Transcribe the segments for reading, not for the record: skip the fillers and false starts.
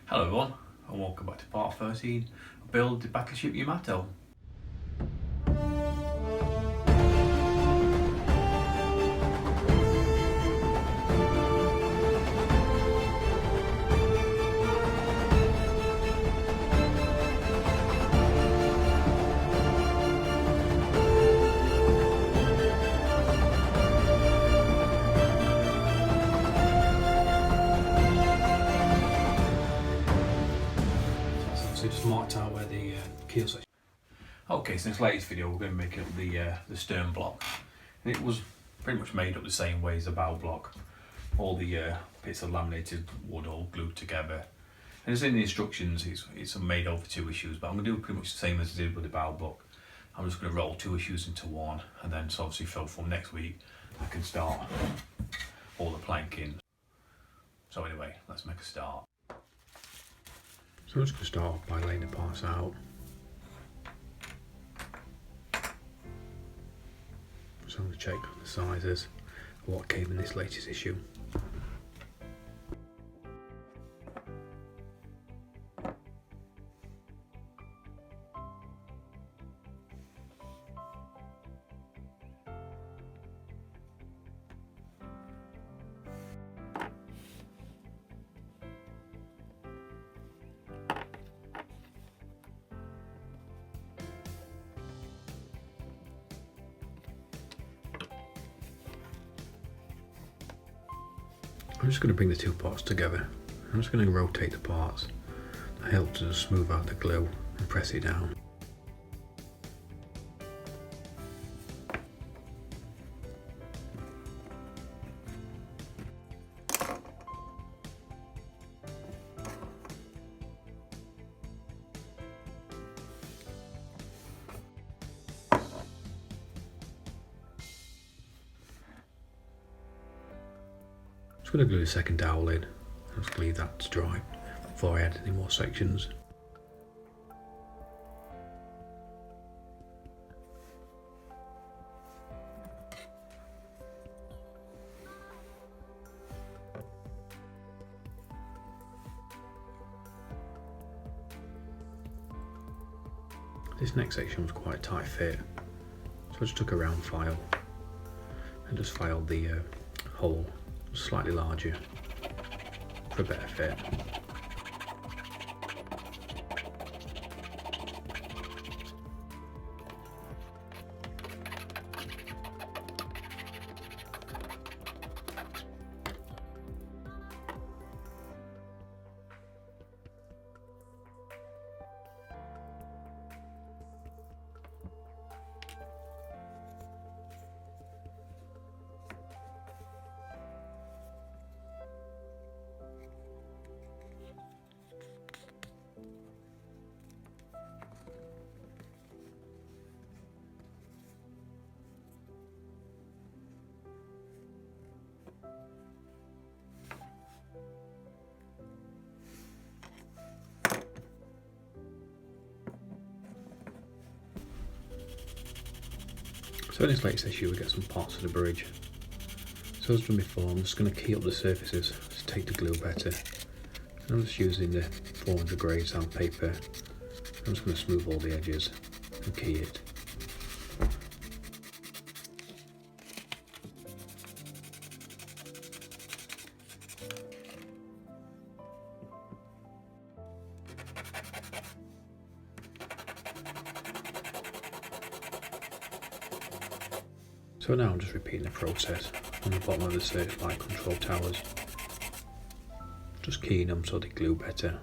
Hello everyone, and welcome back to part 13 of Build the Battleship Yamato. So just marked out where the keel section. Okay, so in this latest video we're going to make up the stern block. And it was pretty much made up the same way as the bow block. All the bits of laminated wood all glued together. And it's in the instructions, it's made over 2 issues, but I'm going to do pretty much the same as I did with the bow block. I'm just going to roll 2 issues into one, and then so obviously from next week I can start all the planking. So anyway, let's make a start. So I'm just going to start off by laying the parts out. So I'm going to check the sizes of what came in this latest issue. I'm just going to bring the 2 parts together. I'm just going to rotate the parts. That helps to smooth out the glue and press it down. I'm just going to glue the second dowel in. I'm just going to leave that to dry before I add any more sections. This next section was quite a tight fit, so I just took a round file and just filed the hole slightly larger for a better fit. So in this latest issue we get some parts of the bridge. So as done before, I'm just going to key up the surfaces to take the glue better. And I'm just using the 400 grade sandpaper. I'm just going to smooth all the edges and key it. So now I'm just repeating the process on the bottom of the searchlight control towers. Just keying them so they glue better.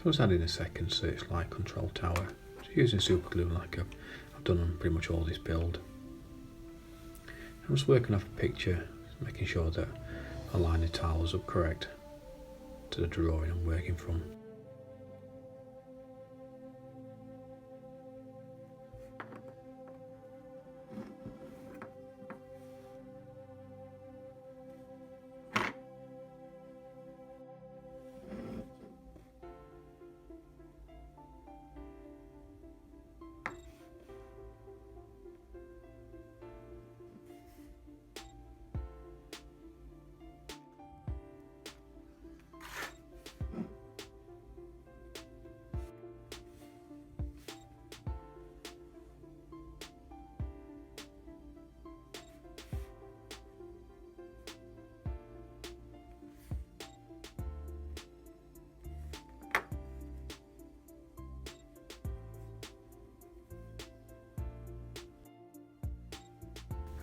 So I'm just adding a second searchlight control tower, just using super glue like I've done on pretty much all this build. I'm just working off a picture, making sure that I line the tiles up correct to the drawing I'm working from.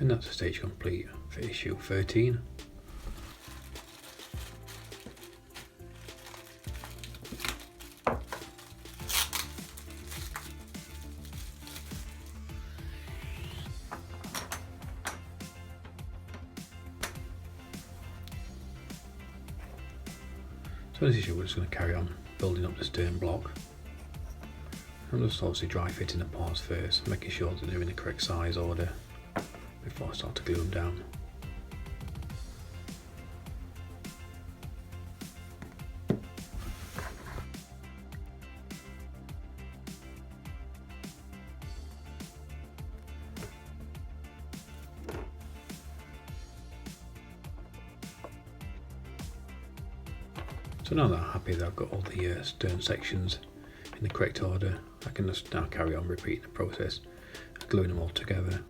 And that's the stage complete for issue 13. So this issue we're just going to carry on building up the stern block. I'm just obviously dry fitting the parts first, making sure that they're in the correct size order before I start to glue them down. So now that I'm happy that I've got all the stern sections in the correct order, I can just now carry on repeating the process of gluing them all together.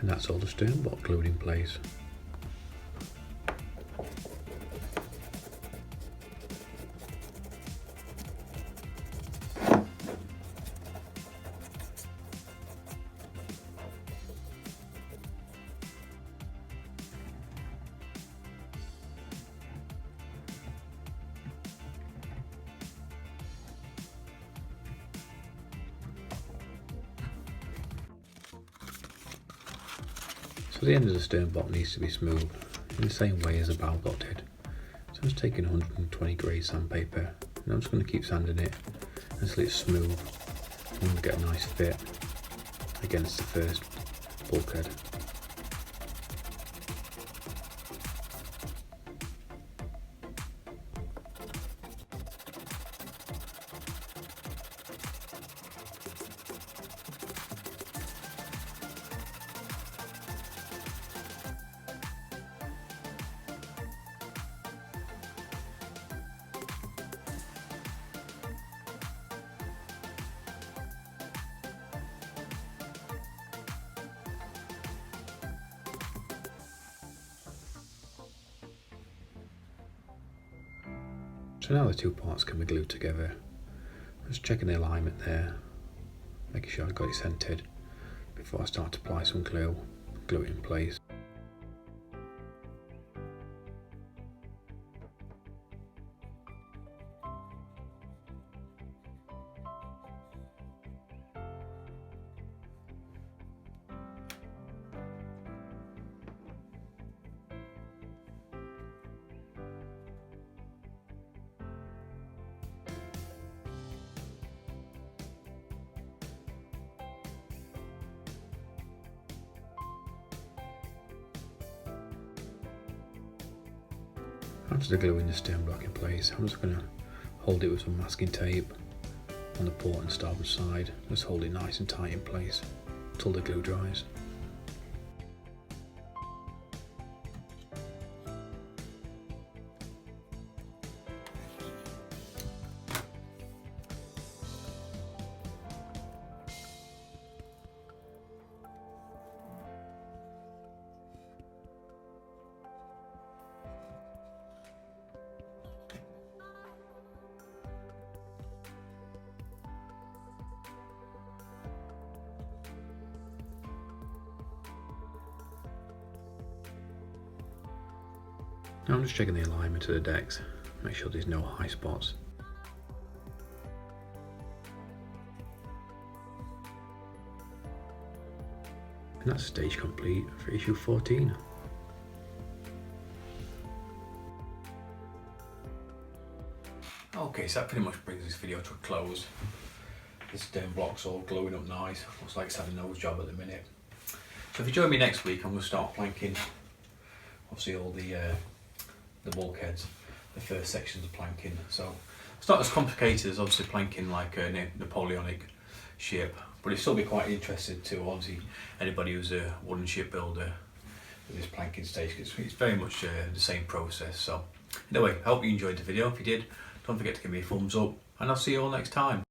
And that's all the stern block glued in place. So the end of the stern block needs to be smooth in the same way as the bow block did. So I'm just taking 120 grade sandpaper and I'm just going to keep sanding it until it's smooth and we get a nice fit against the first bulkhead. So now the two parts can be glued together. Just checking the alignment there, making sure I've got it centered before I start to apply some glue it in place. After gluing the stern block in place, I'm just going to hold it with some masking tape on the port and starboard side. Just hold it nice and tight in place until the glue dries. Now I'm just checking the alignment of the decks, make sure there's no high spots. And that's stage complete for issue 14. Okay, so that pretty much brings this video to a close. The stern block's all glowing up nice, looks like it's had a nose job at the minute. So if you join me next week, I'm going to start planking obviously all the bulkheads, the first sections of planking. So it's not as complicated as obviously planking like a Napoleonic ship, but it'll still be quite interesting to obviously anybody who's a wooden ship builder with this planking stage. It's very much the same process. So anyway, I hope you enjoyed the video. If you did, don't forget to give me a thumbs up, and I'll see you all next time.